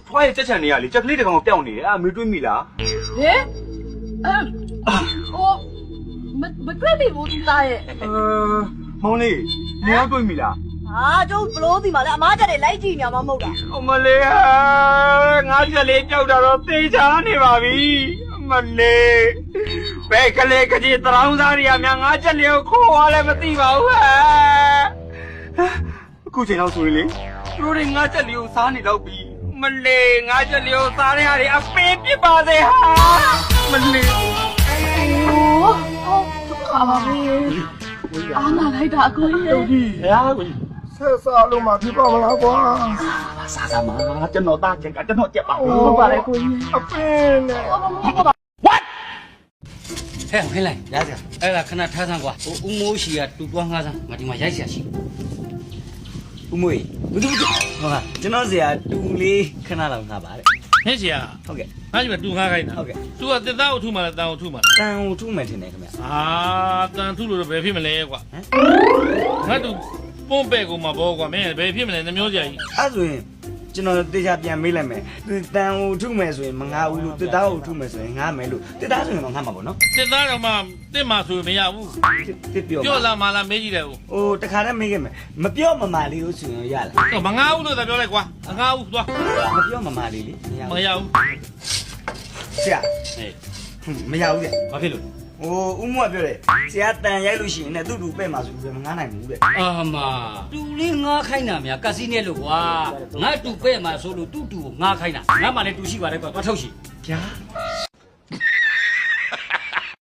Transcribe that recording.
ထွားရဲ့ကြက်ချန်နေရလေကြက်ကလေးတကောင်ပျောက်နေတယ်မေတွေးမိလား ဟဲ့မတွေ့ပြီဘူးသားရဲ့ မောင်လေးနေရောက်တွေးမိလား ဟာကျုပ်ဘလို့ဒီမှာလဲအမားတက်တယ်လိုက်ကြည့်နေမှာမဟုတ်တာ အမလေးငါကြက်လေးပျောက်တာတော့သေချာနေပါပြီအမလေးဘယ်ကလေးကကြီးတရောင်းသားတွေကများငါကြက်လေးကိုခိုးသွားလဲမသိပါဘူးဟဲ့အခုချိန်တော့ဆိုရင်လေသူတို့တွေငါကြက်လေးကိုစားနေတော့ပြီမလေးငါကြက်လေးကိုစားနေရတယ်အပင်းပြစ်ပါစေဟာမလေး အာပါပြီအားလာလိုက်တာအကိုကြီးရဲ့ ဆက်စားလို့မှဖြစ်ပါမလားကွာ စားစားမှာကျွန်တော်သားချင်ကကျွန်တော်ကြက်ပါ ဟုတ်ပါတယ်ကိုကြီး အပင်းနဲ့ ဟဲ့ဟင်းလိုက်ရကြအဲ့ဒါခဏထားစမ်းကွာဟိုဦးမိုးရှိကတူတွားငါးစမ်းငါဒီမှာရိုက်ရှာရှိဦးမိုးဘူးဟုတ်ကကျွန်တော်ဆရာတူလေးခဏလောက်ငါပါတဲ့ ဟဲ့ဆရာ ဟုတ်ကဲ့ ငါ့ဒီမှာတူငါးခိုင်းတာ ဟုတ်ကဲ့ သူကတစ်သားအုပ်ထုမှလားတန်အုပ်ထုမှလား တန်ကိုထုမယ်ထင်တယ်ခင်ဗျ အာတန်ထုလို့တော့ဘယ်ဖြစ်မလဲကွာငါတူပွန့်ပဲ့ကုန်မှာဘောကွာမင်းဘယ်ဖြစ်မလဲနှမျိုးဆရာကြီး အဲ့ဆိုရင်ကျွန်တော်တေချာပြန်မေးလိုက်မယ်သူတန်ကိုထုမယ်ဆိုရင်မငါဘူးလို့တစ်သားကိုထုမယ်ဆိုရင်ငါမယ်လို့တစ်သားဆိုရင်တော့ငါမှာပေါ့နော် တစ်သားတော့မှတစ်မှဆိုရင်မရဘူး တစ်ပြော ပြောလားမလားမေးကြည့်တယ်ဟို ဟိုတခါတည်းမေးခဲ့မယ်မပြောမမာလေးလို့ဆိုရင်ရလား တော့မငါဘူးလို့သာပြောလိုက်ကွာမငါဘူးသွား မပြောမမာလေးလေ မရဘူး ဆရာ ဟေး မရဘူးလေ ဘာဖြစ်လို့ ဟိုဦးမွတ်ပြောတယ်ဆရာတန်ရိုက်လို့ရှိရင်လည်းသူ့တူပဲ့မှာဆိုပြီးမငားနိုင်ဘူးတဲ့ အာမတူလေးငါခိုင်းတာများကစီနဲ့လို့ကွာငါတူပဲ့မှာဆိုလို့တူကိုငါခိုင်းတာငါမှလည်းတူရှိပါတယ်ကွာသွားထုတ်ရှိ ဗျာ